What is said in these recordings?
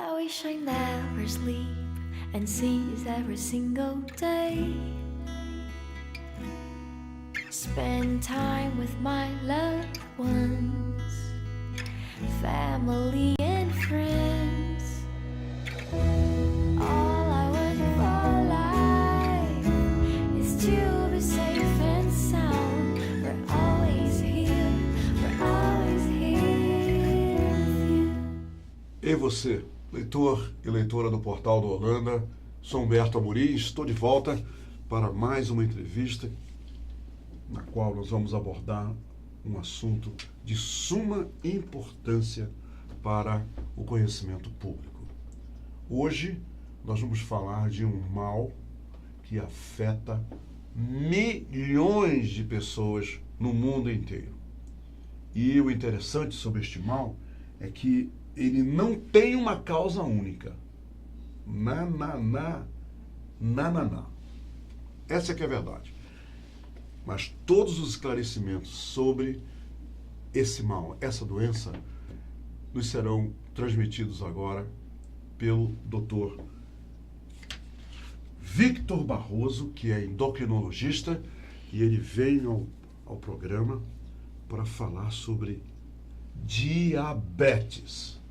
I wish I never sleep and seize every single day. Spend time with my loved ones, family and friends. All I want for life is to be safe and sound. We're always here with you. E você, leitor e leitora do Portal do Holanda, sou Humberto Amorim e estou de volta para mais uma entrevista na qual nós vamos abordar um assunto de suma importância para o conhecimento público. Hoje nós vamos falar de um mal que afeta milhões de pessoas no mundo inteiro. E o interessante sobre este mal é que ele não tem uma causa única. Essa é que é a verdade. Mas todos os esclarecimentos sobre esse mal, essa doença, nos serão transmitidos agora pelo Dr. Victor Barroso, que é endocrinologista, e ele veio ao programa para falar sobre diabetes.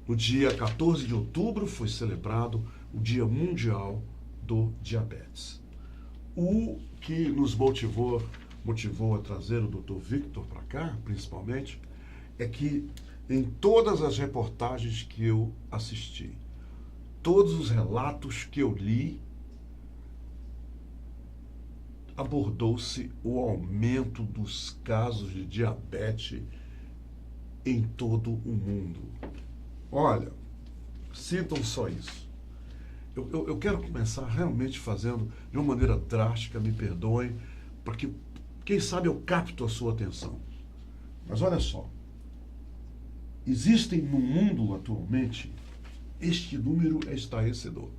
No dia 14 de outubro foi celebrado o Dia Mundial do Diabetes. O que nos motivou a trazer o Dr. Victor para cá, principalmente, é que em todas as reportagens que eu assisti, todos os relatos que eu li, abordou-se o aumento dos casos de diabetes em todo o mundo. Olha, sintam só isso. Eu quero começar realmente fazendo de uma maneira drástica, me perdoem, para que, quem sabe, eu capto a sua atenção. Mas olha só, existem no mundo atualmente, este número é estarrecedor,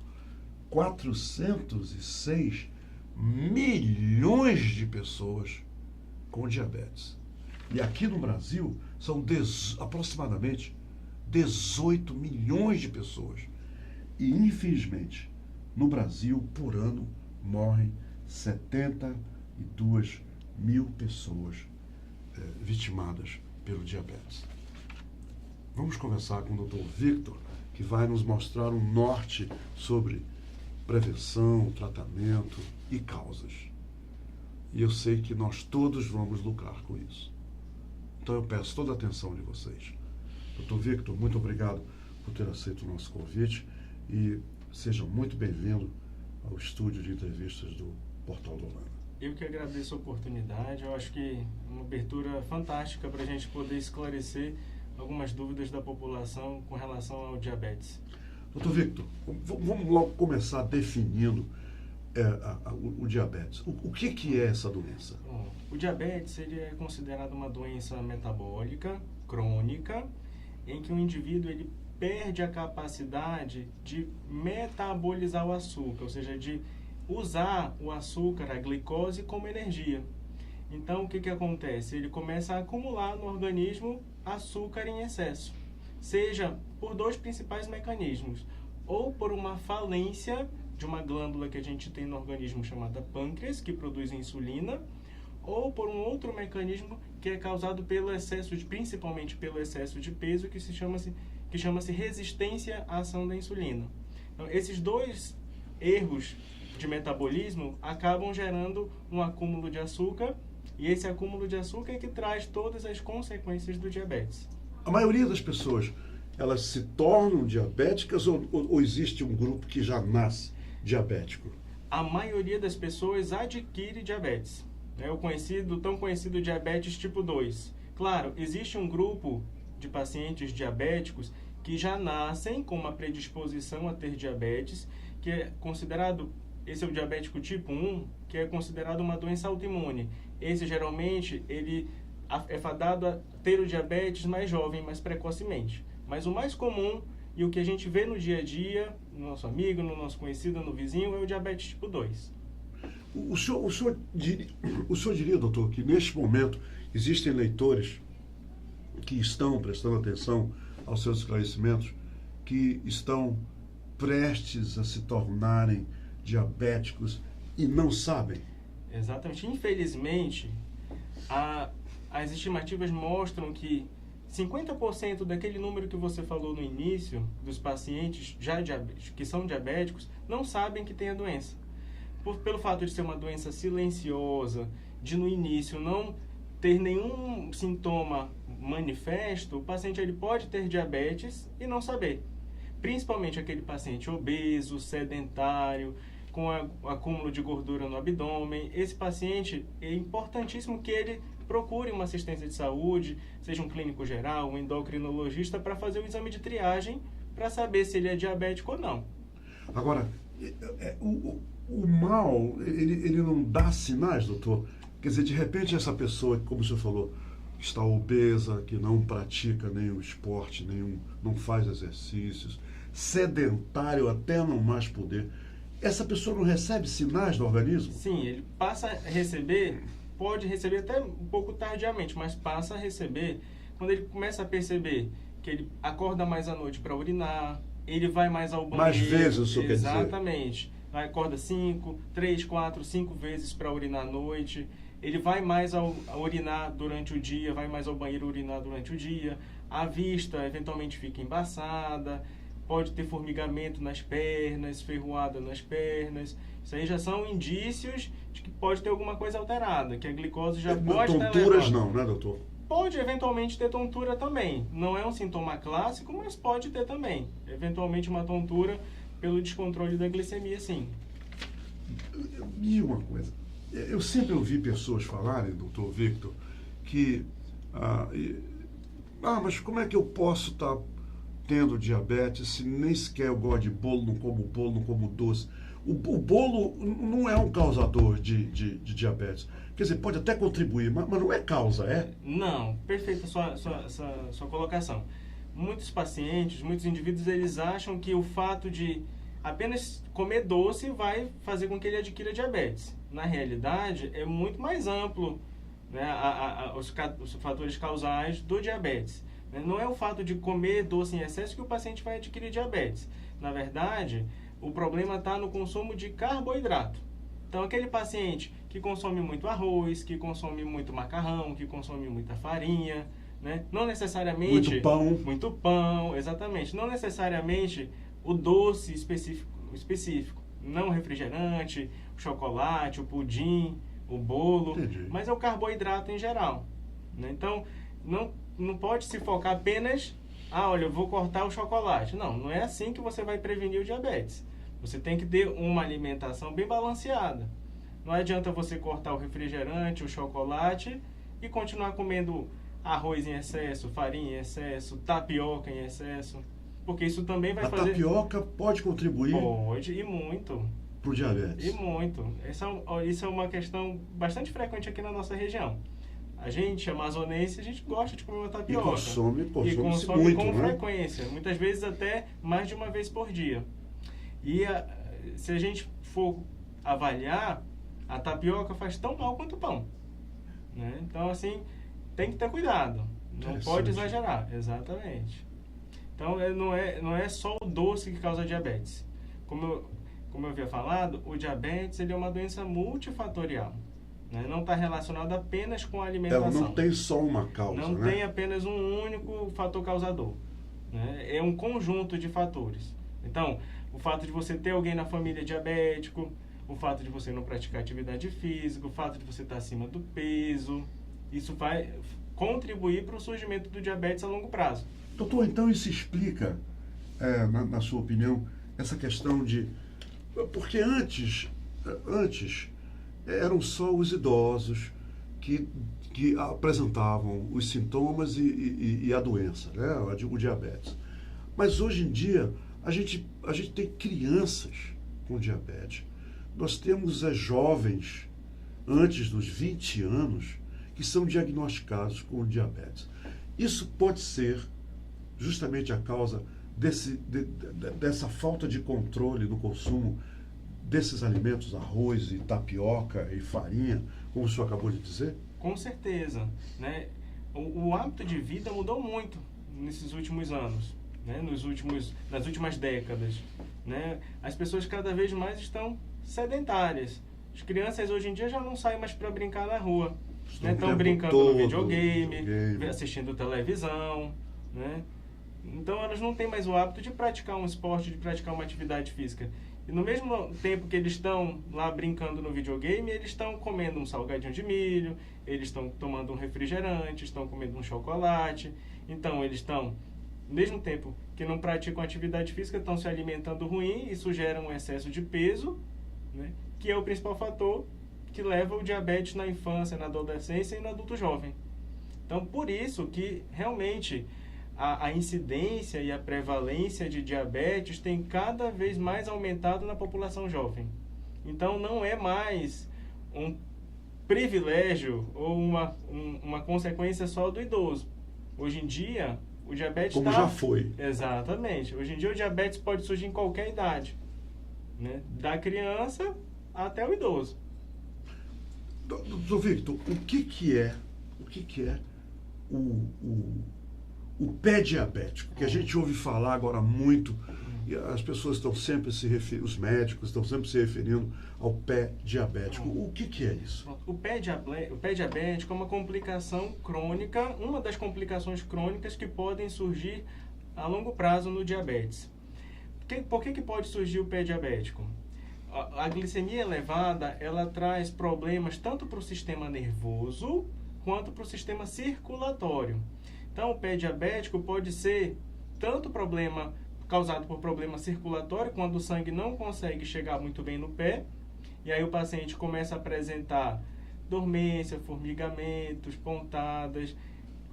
406 milhões de pessoas com diabetes. E aqui no Brasil são aproximadamente 18 milhões de pessoas. E, infelizmente, no Brasil, por ano, morrem 72 mil pessoas vitimadas pelo diabetes. Vamos conversar com o Dr. Victor, que vai nos mostrar um norte sobre prevenção, tratamento e causas. E eu sei que nós todos vamos lucrar com isso. Então eu peço toda a atenção de vocês. Dr. Victor, muito obrigado por ter aceito o nosso convite e seja muito bem-vindo ao estúdio de entrevistas do Portal do Holanda. Eu que agradeço a oportunidade. Eu acho que é uma abertura fantástica para a gente poder esclarecer algumas dúvidas da população com relação ao diabetes. Dr. Victor, vamos logo começar definindo o diabetes. O que é essa doença? Bom, o diabetes ele é considerado uma doença metabólica, crônica, em que o indivíduo ele perde a capacidade de metabolizar o açúcar, ou seja, de usar o açúcar, a glicose, como energia. Então, o que acontece? Ele começa a acumular no organismo açúcar em excesso, seja por dois principais mecanismos, ou por uma falência de uma glândula que a gente tem no organismo chamada pâncreas, que produz insulina, ou por um outro mecanismo que é causado pelo excesso principalmente pelo excesso de peso, que chama-se resistência à ação da insulina. Então, esses dois erros de metabolismo acabam gerando um acúmulo de açúcar, e esse acúmulo de açúcar é que traz todas as consequências do diabetes. A maioria das pessoas, elas se tornam diabéticas ou existe um grupo que já nasce diabético? A maioria das pessoas adquire diabetes. É o tão conhecido diabetes tipo 2. Claro, existe um grupo de pacientes diabéticos que já nascem com uma predisposição a ter diabetes, que é considerado, esse é o diabético tipo 1, que é considerado uma doença autoimune. Esse, geralmente, ele é fadado a ter o diabetes mais jovem, mais precocemente. Mas o mais comum e o que a gente vê no dia a dia, no nosso amigo, no nosso conhecido, no vizinho, é o diabetes tipo 2. O senhor diria, doutor, que neste momento existem leitores que estão prestando atenção aos seus esclarecimentos que estão prestes a se tornarem diabéticos e não sabem? Exatamente. Infelizmente, as estimativas mostram que 50% daquele número que você falou no início, dos pacientes que são diabéticos, não sabem que tem a doença. Pelo fato de ser uma doença silenciosa, de no início não ter nenhum sintoma manifesto, o paciente ele pode ter diabetes e não saber. Principalmente aquele paciente obeso, sedentário, com acúmulo de gordura no abdômen. Esse paciente, é importantíssimo que ele procure uma assistência de saúde, seja um clínico geral, um endocrinologista, para fazer o exame de triagem para saber se ele é diabético ou não. Agora, o mal, ele não dá sinais, doutor? Quer dizer, de repente essa pessoa, como o senhor falou, está obesa, que não pratica nenhum esporte, não faz exercícios, sedentário até não mais poder, essa pessoa não recebe sinais do organismo? Sim, ele passa a receber, pode receber até um pouco tardiamente, mas passa a receber quando ele começa a perceber que ele acorda mais à noite para urinar, ele vai mais ao banheiro. Mais vezes, o senhor quer dizer? Exatamente. Acorda 3, 4, 5 vezes para urinar à noite. Ele vai mais a urinar durante o dia, vai mais ao banheiro urinar durante o dia. A vista eventualmente fica embaçada, pode ter formigamento nas pernas, ferroada nas pernas. Isso aí já são indícios de que pode ter alguma coisa alterada, que a glicose já pode estar elevada. Tonturas não, né, doutor? Pode eventualmente ter tontura também. Não é um sintoma clássico, mas pode ter também. Eventualmente uma tontura pelo descontrole da glicemia, sim. E uma coisa, eu sempre ouvi pessoas falarem, doutor Victor, que mas como é que eu posso estar tendo diabetes se nem sequer eu gosto de bolo, não como doce? O bolo não é um causador de diabetes. Quer dizer, pode até contribuir, mas não é causa, é? Não, perfeita sua colocação. Muitos pacientes, muitos indivíduos, eles acham que o fato de apenas comer doce vai fazer com que ele adquira diabetes. Na realidade, é muito mais amplo, né, os fatores causais do diabetes. Não é o fato de comer doce em excesso que o paciente vai adquirir diabetes. Na verdade, o problema está no consumo de carboidrato. Então, aquele paciente que consome muito arroz, que consome muito macarrão, que consome muita farinha, né? Não necessariamente... Muito pão, exatamente. Não necessariamente o doce específico. Não o refrigerante, o chocolate, o pudim, o bolo. Entendi. Mas é o carboidrato em geral, né? Então, não pode se focar apenas... olha, eu vou cortar o chocolate. Não é assim que você vai prevenir o diabetes. Você tem que ter uma alimentação bem balanceada. Não adianta você cortar o refrigerante, o chocolate e continuar comendo arroz em excesso, farinha em excesso, tapioca em excesso. Porque isso também vai fazer... A tapioca pode contribuir? Pode, e muito. Para o diabetes? E muito. Isso é uma questão bastante frequente aqui na nossa região. A gente, amazonense, a gente gosta de comer uma tapioca. E consome muito, com né? frequência. Muitas vezes até mais de uma vez por dia. E se a gente for avaliar, a tapioca faz tão mal quanto o pão, né? Então, assim, tem que ter cuidado. Não pode exagerar. Exatamente. Então, não é só o doce que causa diabetes. Como eu havia falado, o diabetes ele é uma doença multifatorial. Né? Não está relacionado apenas com a alimentação. Ela não tem só uma causa, não né? tem apenas um único fator causador. Né? É um conjunto de fatores. Então, o fato de você ter alguém na família diabético, o fato de você não praticar atividade física, o fato de você estar acima do peso, isso vai contribuir para o surgimento do diabetes a longo prazo. Doutor, então isso explica, na sua opinião, essa questão de... Porque antes eram só os idosos que apresentavam os sintomas e a doença, né? O diabetes. Mas hoje em dia, a gente tem crianças com diabetes. Nós temos jovens, antes dos 20 anos, que são diagnosticados com diabetes. Isso pode ser justamente a causa dessa falta de controle no consumo desses alimentos, arroz e tapioca e farinha, como o senhor acabou de dizer? Com certeza, né? O hábito de vida mudou muito nesses últimos anos. né, nas últimas décadas, né? As pessoas cada vez mais estão sedentárias. As crianças hoje em dia já não saem mais para brincar na rua, né? Estão brincando no videogame, assistindo televisão, né? Então elas não têm mais o hábito de praticar um esporte, de praticar uma atividade física. E no mesmo tempo que eles estão lá brincando no videogame, eles estão comendo um salgadinho de milho, eles estão tomando um refrigerante, estão comendo um chocolate. Então eles estão, no mesmo tempo que não praticam atividade física, estão se alimentando ruim, e isso gera um excesso de peso, né? Que é o principal fator que leva o diabetes na infância, na adolescência e no adulto jovem. Então, por isso que realmente a incidência e a prevalência de diabetes tem cada vez mais aumentado na população jovem. Então, não é mais um privilégio ou uma consequência só do idoso. Hoje em dia, o diabetes Como já foi. Exatamente. Hoje em dia, o diabetes pode surgir em qualquer idade, né? Da criança até o idoso. Doutor Victor, o que é o pé diabético? Que a gente ouve falar agora muito, e as pessoas estão sempre os médicos estão sempre se referindo ao pé diabético. O que é isso? O pé diabético é uma complicação crônica, uma das complicações crônicas que podem surgir a longo prazo no diabetes. Por que pode surgir o pé diabético? A glicemia elevada, ela traz problemas tanto para o sistema nervoso quanto para o sistema circulatório. Então, o pé diabético pode ser tanto problema causado por problema circulatório, quando o sangue não consegue chegar muito bem no pé, e aí o paciente começa a apresentar dormência, formigamentos, pontadas,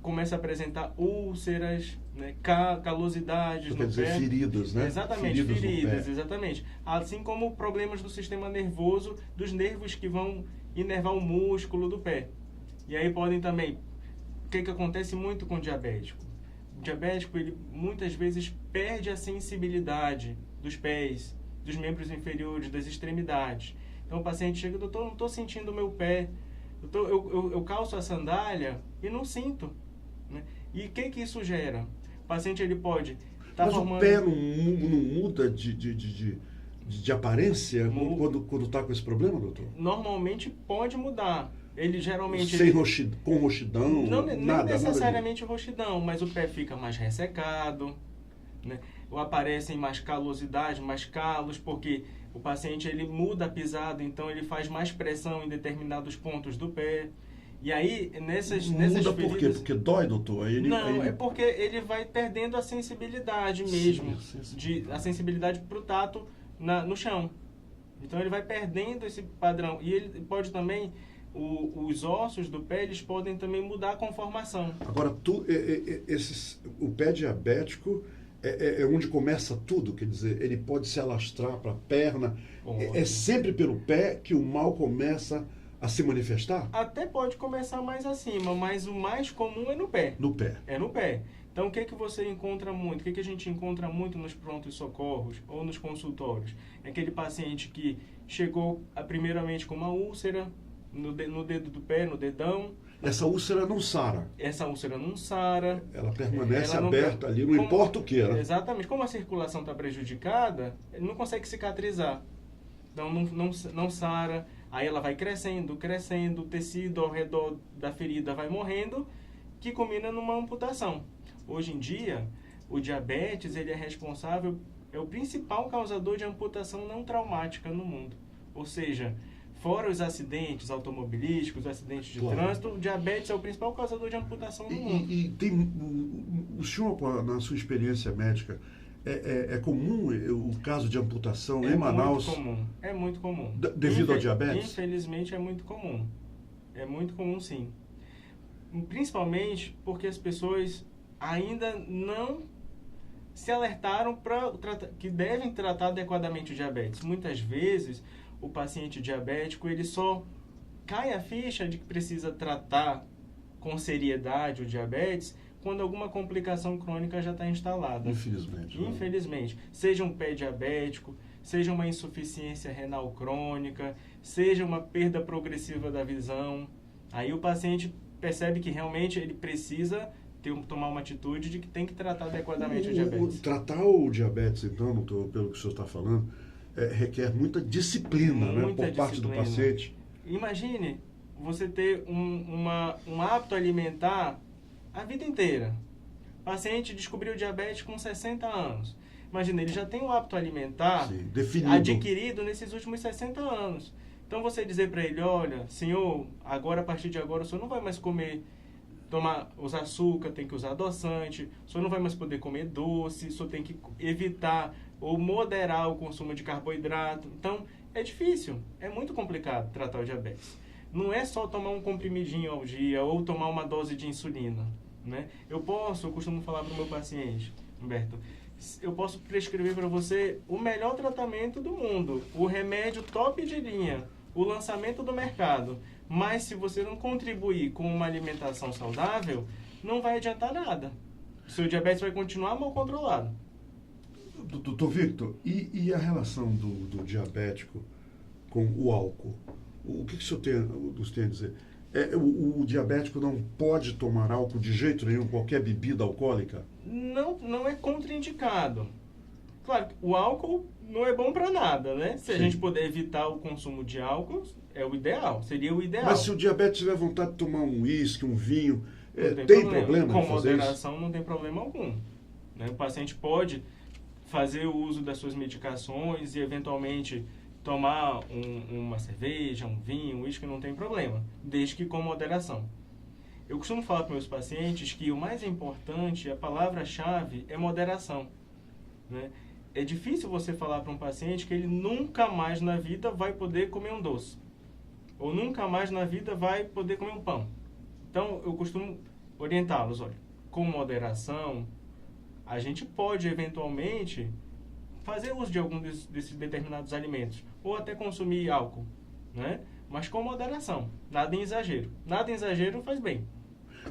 começa a apresentar úlceras, né, calosidades no pé. Quer dizer, feridas, né? Exatamente, feridas, exatamente. Assim como problemas do sistema nervoso, dos nervos que vão inervar o músculo do pé. E aí podem também... O que acontece muito com o diabético? O diabético, ele muitas vezes perde a sensibilidade dos pés, dos membros inferiores, das extremidades. Então o paciente chega, doutor, não estou sentindo o meu pé. Doutor, eu calço a sandália e não sinto, né? E o que isso gera? O paciente, ele pode estar formando... Mas o pé não muda de aparência quando está com esse problema, doutor? Normalmente pode mudar. Ele geralmente... Com roxidão? Não nada necessariamente roxidão, mas o pé fica mais ressecado, né? Ou aparecem mais calosidade, mais calos, porque o paciente, ele muda a pisada, então ele faz mais pressão em determinados pontos do pé. E aí, nessas feridas... Muda por quê? feridas... Porque dói, doutor? É porque ele vai perdendo a sensibilidade mesmo, a sensibilidade para o tato no chão. Então ele vai perdendo esse padrão. E ele pode também... Os ossos do pé, eles podem também mudar a conformação. Agora, o pé diabético é onde começa tudo, quer dizer, ele pode se alastrar para a perna. É sempre pelo pé que o mal começa a se manifestar? Até pode começar mais acima, mas o mais comum é no pé. No pé. É no pé. Então, o que você encontra muito? O que a gente encontra muito nos prontos-socorros ou nos consultórios? É aquele paciente que chegou primeiramente com uma úlcera no dedo do pé, no dedão. Essa úlcera não sara. Essa úlcera não sara. Ela permanece aberta ali, não importa o que era. Exatamente. Como a circulação está prejudicada, ele não consegue cicatrizar. Então, não sara. Aí ela vai crescendo, o tecido ao redor da ferida vai morrendo, que culmina numa amputação. Hoje em dia, o diabetes, ele é o principal causador de amputação não traumática no mundo. Ou seja, fora os acidentes automobilísticos, os acidentes de trânsito, o diabetes é o principal causador de amputação no mundo. E o senhor, na sua experiência médica, é comum o caso de amputação em Manaus? É muito comum. Devido ao diabetes? Infelizmente é muito comum. É muito comum, sim. Principalmente porque as pessoas ainda não se alertaram que devem tratar adequadamente o diabetes. Muitas vezes, o paciente diabético, ele só cai a ficha de que precisa tratar com seriedade o diabetes quando alguma complicação crônica já está instalada. Infelizmente. Seja um pé diabético, seja uma insuficiência renal crônica, seja uma perda progressiva da visão. Aí o paciente percebe que realmente ele precisa tomar uma atitude de que tem que tratar adequadamente o diabetes. Tratar o diabetes, então, doutor, pelo que o senhor está falando, requer muita disciplina, Muita por parte do disciplina. paciente. Imagine você ter um hábito alimentar a vida inteira. O paciente descobriu diabetes com 60 anos. Imagina, ele já tem um hábito alimentar definido, adquirido nesses últimos 60 anos. Então você dizer para ele, olha, senhor, agora a partir de agora o senhor não vai mais usar açúcar, tem que usar adoçante, o senhor não vai mais poder comer doce, o senhor tem que evitar ou moderar o consumo de carboidrato. Então é difícil, é muito complicado tratar o diabetes. Não é só tomar um comprimidinho ao dia ou tomar uma dose de insulina, né? Eu costumo falar para o meu paciente, Humberto, eu posso prescrever para você o melhor tratamento do mundo, o remédio top de linha, o lançamento do mercado. Mas se você não contribuir com uma alimentação saudável, não vai adiantar nada. O seu diabetes vai continuar mal controlado. Doutor Victor, e a relação do diabético com o álcool? O que o senhor nos tem a dizer? O diabético não pode tomar álcool de jeito nenhum, qualquer bebida alcoólica? Não é contraindicado. Claro, o álcool não é bom para nada, né? Se a gente puder evitar o consumo de álcool, é o ideal, seria o ideal. Mas se o diabetes tiver vontade de tomar um uísque, um vinho, tem problema com em fazer moderação isso? não tem problema algum, né? O paciente pode fazer o uso das suas medicações e eventualmente tomar uma cerveja, um vinho, um uísque, não tem problema, desde que com moderação. Eu costumo falar para meus pacientes que o mais importante, a palavra-chave é moderação, né? É difícil você falar para um paciente que ele nunca mais na vida vai poder comer um doce, ou nunca mais na vida vai poder comer um pão. Então, eu costumo orientá-los, olha, com moderação, a gente pode eventualmente fazer uso de algum desses determinados alimentos, ou até consumir álcool, né? Mas com moderação, nada em exagero. Nada em exagero faz bem.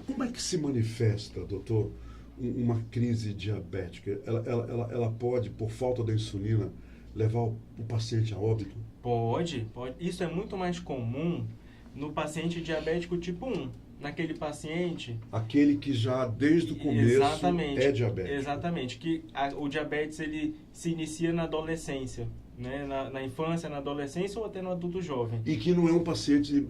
Como é que se manifesta, doutor, uma crise diabética? Ela pode, por falta da insulina, levar o paciente a óbito? Pode. Isso é muito mais comum no paciente diabético tipo 1. Naquele paciente... Aquele que já, desde o começo, é diabético. Exatamente. Que o diabetes ele se inicia na adolescência, né? Na infância, na adolescência ou até no adulto jovem. E que não é um paciente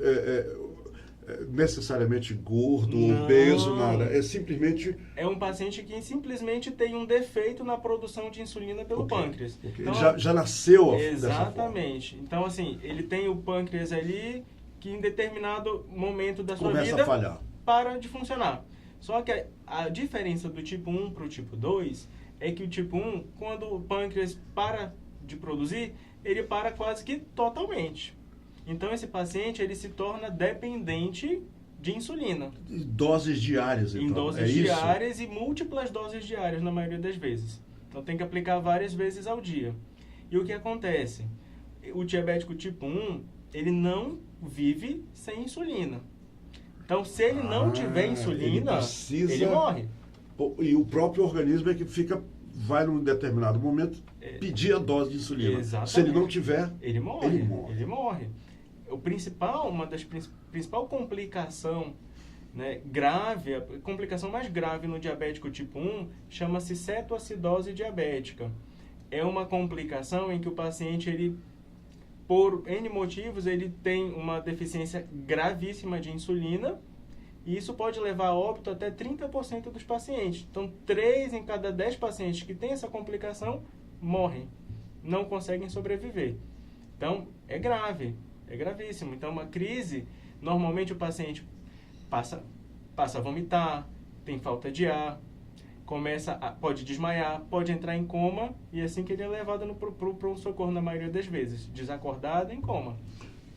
necessariamente gordo, obeso, nada. É simplesmente... É um paciente que simplesmente tem um defeito na produção de insulina pelo pâncreas. Então, ele já nasceu exatamente. Então, assim, ele tem o pâncreas ali que em determinado momento da sua começa vida a falhar, para de funcionar. Só que a diferença do tipo 1 para o tipo 2 é que o tipo 1, quando o pâncreas para de produzir, ele para quase que totalmente. Então, esse paciente ele se torna dependente de insulina. Doses diárias, então. Em doses diárias e múltiplas doses diárias, na maioria das vezes. Então, tem que aplicar várias vezes ao dia. E o que acontece? O diabético tipo 1, ele não vive sem insulina. Então, se ele não tiver insulina, ele morre. E o próprio organismo é que vai num determinado momento pedir a dose de insulina. Exatamente. Se ele não tiver, ele morre. Uma das principal complicação, né, grave, a complicação mais grave no diabético tipo 1 chama-se cetoacidose diabética. É uma complicação em que o paciente, por N motivos, ele tem uma deficiência gravíssima de insulina e isso pode levar a óbito até 30% dos pacientes. Então, 3 em cada 10 pacientes que têm essa complicação morrem, não conseguem sobreviver. Então, é grave, é gravíssimo. Então, uma crise, normalmente o paciente passa a vomitar, tem falta de ar, pode desmaiar, pode entrar em coma e assim que ele é levado para o pronto-socorro na maioria das vezes, desacordado em coma.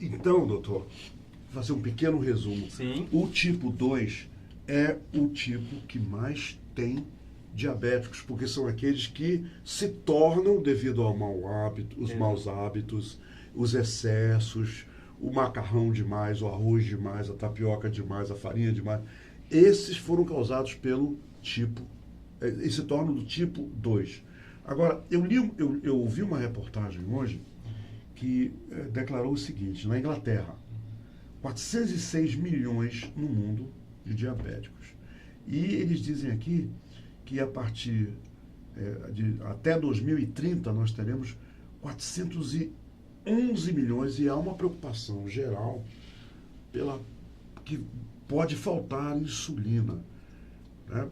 Então, doutor, vou fazer um pequeno resumo. Sim. O tipo 2 é o tipo que mais tem diabéticos, porque são aqueles que se tornam devido ao mau hábito, os maus hábitos, os excessos, o macarrão demais, o arroz demais, a tapioca demais, a farinha demais. Esses foram causados pelo tipo, e se tornam do tipo 2. Agora, eu ouvi uma reportagem hoje que declarou o seguinte: na Inglaterra, 406 milhões no mundo de diabéticos. E eles dizem aqui que a partir até 2030 nós teremos 411 milhões, e há uma preocupação geral que pode faltar insulina, né,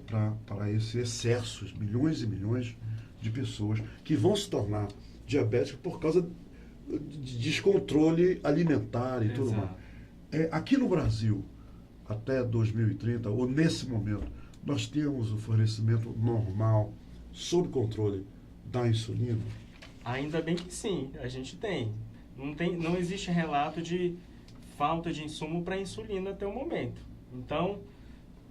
para esse excesso, milhões e milhões de pessoas que vão se tornar diabéticas por causa de descontrole alimentar e tudo mais. Aqui no Brasil, até 2030, ou nesse momento, nós temos o fornecimento normal, sob controle da insulina? Ainda bem que sim, a gente tem. Não existe relato de falta de insumo para insulina até o momento. Então,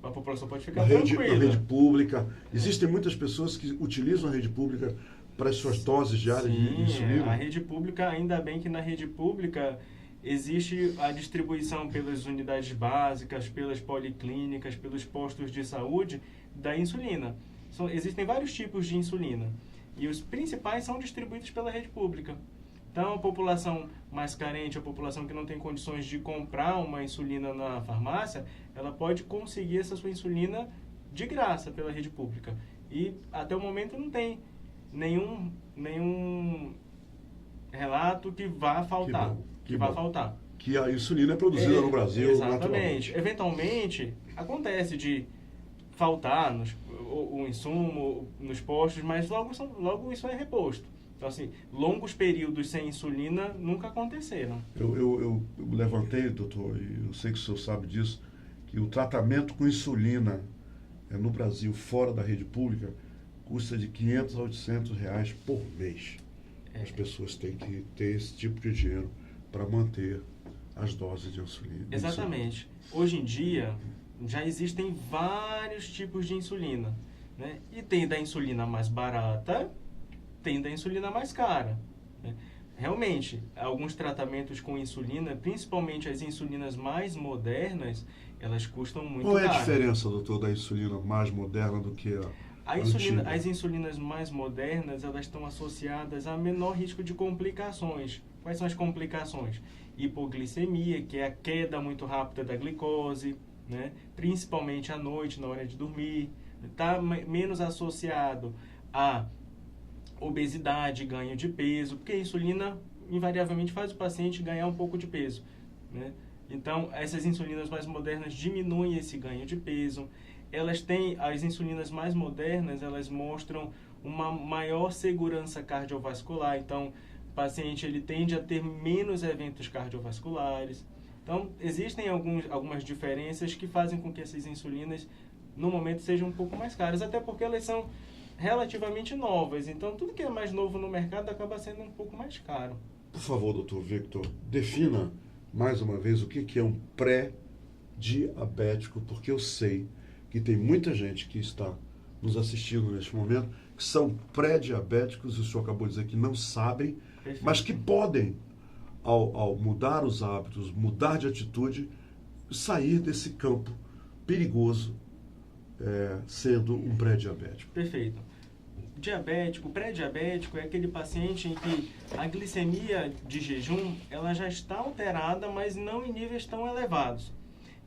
a população pode ficar tranquila. Na rede pública, existem muitas pessoas que utilizam a rede pública para as suas doses diárias de insulina? A rede pública, ainda bem que na rede pública existe a distribuição pelas unidades básicas, pelas policlínicas, pelos postos de saúde da insulina. Existem vários tipos de insulina e os principais são distribuídos pela rede pública. Então, a população mais carente, a população que não tem condições de comprar uma insulina na farmácia, ela pode conseguir essa sua insulina de graça pela rede pública. E até o momento não tem nenhum relato que vá faltar. Faltar. Que a insulina é produzida no Brasil. Exatamente. Eventualmente, acontece de faltar o insumo nos postos, mas logo isso é reposto. Então, assim, longos períodos sem insulina nunca aconteceram. Eu levantei, doutor, e eu sei que o senhor sabe disso, que o tratamento com insulina no Brasil, fora da rede pública, custa de R$500 a R$800 por mês. As pessoas têm que ter esse tipo de dinheiro para manter as doses de insulina. Exatamente. Hoje em dia, já existem vários tipos de insulina, né? E tem da insulina mais barata, tem da insulina mais cara, né? Realmente, alguns tratamentos com insulina, principalmente as insulinas mais modernas, elas custam muito caro. Qual é a diferença, doutor, da insulina mais moderna do que a antiga? As insulinas mais modernas, elas estão associadas a menor risco de complicações. Quais são as complicações? Hipoglicemia, que é a queda muito rápida da glicose, né? Principalmente à noite, na hora de dormir. Está menos associado a obesidade, ganho de peso, porque a insulina invariavelmente faz o paciente ganhar um pouco de peso, né? Então, essas insulinas mais modernas diminuem esse ganho de peso. As insulinas mais modernas, elas mostram uma maior segurança cardiovascular. Então, o paciente ele tende a ter menos eventos cardiovasculares. Então, existem algumas diferenças que fazem com que essas insulinas, no momento, sejam um pouco mais caras, até porque elas são relativamente novas. Então, tudo que é mais novo no mercado acaba sendo um pouco mais caro. Por favor, doutor Victor, defina mais uma vez o que é um pré-diabético, porque eu sei que tem muita gente que está nos assistindo neste momento que são pré-diabéticos, e o senhor acabou de dizer que não sabem, Perfeito. Mas que podem, ao mudar os hábitos, mudar de atitude, sair desse campo perigoso, sendo um pré-diabético. Perfeito. Pré-diabético é aquele paciente em que a glicemia de jejum ela já está alterada, mas não em níveis tão elevados.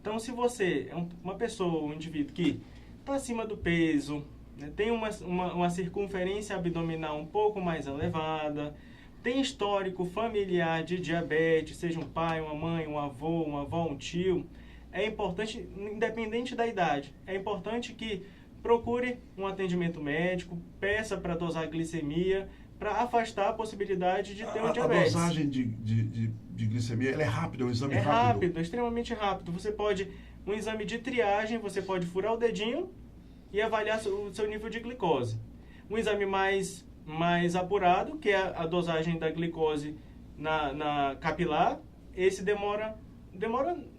Então, se você é uma pessoa, um indivíduo que está acima do peso, né, tem uma circunferência abdominal um pouco mais elevada, tem histórico familiar de diabetes, seja um pai, uma mãe, uma avó, um tio, é importante, independente da idade, é importante que procure um atendimento médico, peça para dosar a glicemia, para afastar a possibilidade de ter um diabetes. A dosagem de glicemia, ela é rápida, é um exame rápido? É rápido, extremamente rápido. Um exame de triagem, você pode furar o dedinho e avaliar o seu nível de glicose. Um exame mais apurado, que é a dosagem da glicose na capilar, esse demora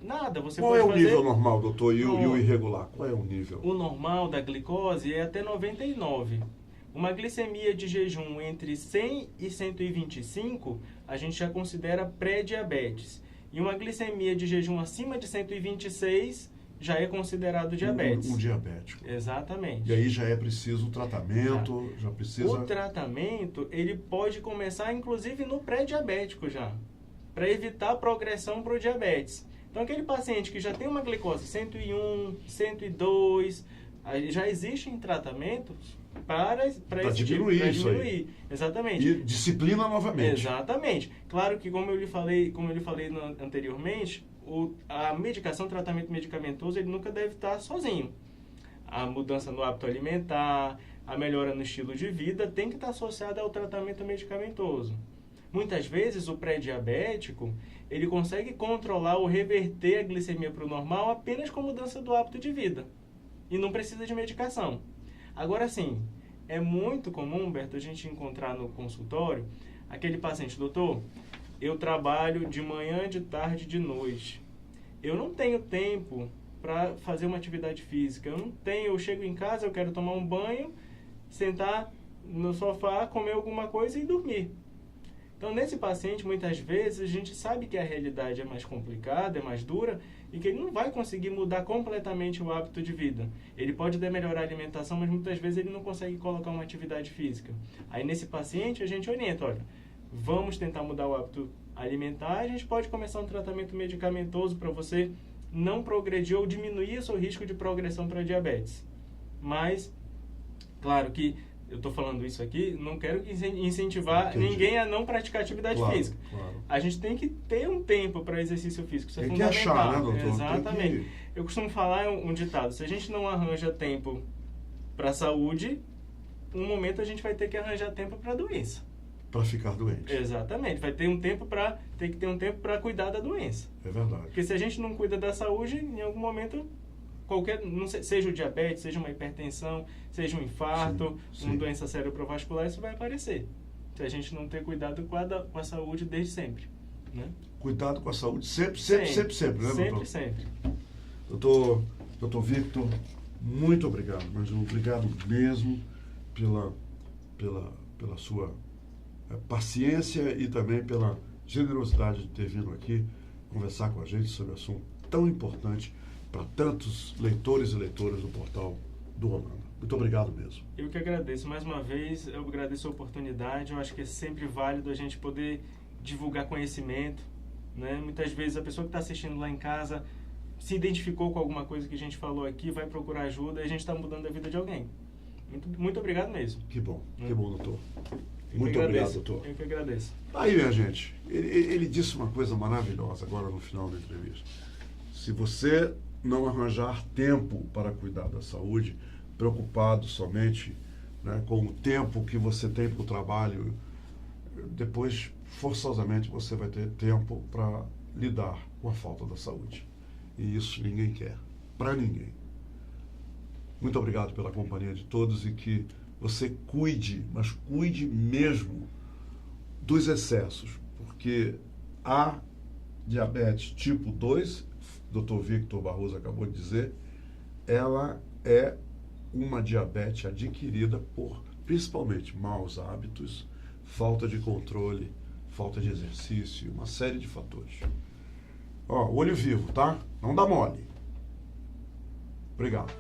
nada. Qual é o nível normal, doutor, e o irregular? Qual é o nível? O normal da glicose é até 99. Uma glicemia de jejum entre 100 e 125, a gente já considera pré-diabetes. E uma glicemia de jejum acima de 126 já é considerado diabetes. Um diabético. Exatamente. E aí já é preciso o tratamento, já precisa... O tratamento, ele pode começar, inclusive, no pré-diabético já, para evitar a progressão para o diabetes. Então, aquele paciente que já tem uma glicose 101, 102, Aí já existem tratamentos para Pra esse diminuir para isso aí. diminuir. Exatamente. E disciplina novamente. Exatamente. Claro que, como eu lhe falei anteriormente, a medicação, o tratamento medicamentoso, ele nunca deve estar sozinho. A mudança no hábito alimentar, a melhora no estilo de vida tem que estar associada ao tratamento medicamentoso. Muitas vezes o pré-diabético, ele consegue controlar ou reverter a glicemia para o normal apenas com mudança do hábito de vida. E não precisa de medicação. Agora sim, é muito comum, Humberto, a gente encontrar no consultório aquele paciente: doutor, eu trabalho de manhã, de tarde, de noite. Eu não tenho tempo para fazer uma atividade física. Eu chego em casa, eu quero tomar um banho, sentar no sofá, comer alguma coisa e dormir. Então, nesse paciente, muitas vezes, a gente sabe que a realidade é mais complicada, é mais dura, e que ele não vai conseguir mudar completamente o hábito de vida. Ele pode até melhorar a alimentação, mas muitas vezes ele não consegue colocar uma atividade física. Aí, nesse paciente, a gente orienta: olha, vamos tentar mudar o hábito alimentar, a gente pode começar um tratamento medicamentoso para você não progredir ou diminuir o seu risco de progressão para diabetes. Mas, claro que eu estou falando isso aqui, não quero incentivar ninguém a não praticar atividade física. Claro. A gente tem que ter um tempo para exercício físico, isso é Tem que fundamental. achar, né, doutor? Exatamente. Eu costumo falar um ditado: se a gente não arranja tempo para a saúde, um momento a gente vai ter que arranjar tempo para a doença. Para ficar doente. Exatamente. Vai ter um tempo para ter que ter um tempo para cuidar da doença. É verdade. Porque se a gente não cuida da saúde, em algum momento, não sei, seja o diabetes, seja uma hipertensão, seja um infarto, uma doença cerebrovascular, isso vai aparecer. Se a gente não ter cuidado com a saúde desde sempre, né? Cuidado com a saúde sempre, né, doutor? Sempre. Doutor Victor, muito obrigado, mas obrigado mesmo pela sua paciência e também pela generosidade de ter vindo aqui conversar com a gente sobre um assunto tão importante para tantos leitores e leitoras do portal do Rolando. Muito obrigado mesmo. Eu que agradeço. Mais uma vez, eu agradeço a oportunidade. Eu acho que é sempre válido a gente poder divulgar conhecimento, né? Muitas vezes a pessoa que está assistindo lá em casa se identificou com alguma coisa que a gente falou aqui, vai procurar ajuda e a gente está mudando a vida de alguém. Muito obrigado mesmo. Que bom, doutor. Eu Muito obrigado, doutor. Eu que agradeço. Aí, minha gente, ele disse uma coisa maravilhosa agora no final da entrevista. Se você não arranjar tempo para cuidar da saúde, preocupado somente, né, com o tempo que você tem para o trabalho, depois, forçosamente, você vai ter tempo para lidar com a falta da saúde. E isso ninguém quer, para ninguém. Muito obrigado pela companhia de todos e que você cuide, mas cuide mesmo dos excessos, porque a diabetes tipo 2, Dr. Victor Barroso acabou de dizer, ela é uma diabetes adquirida por, principalmente, maus hábitos, falta de controle, falta de exercício, uma série de fatores. Olho vivo, tá? Não dá mole. Obrigado.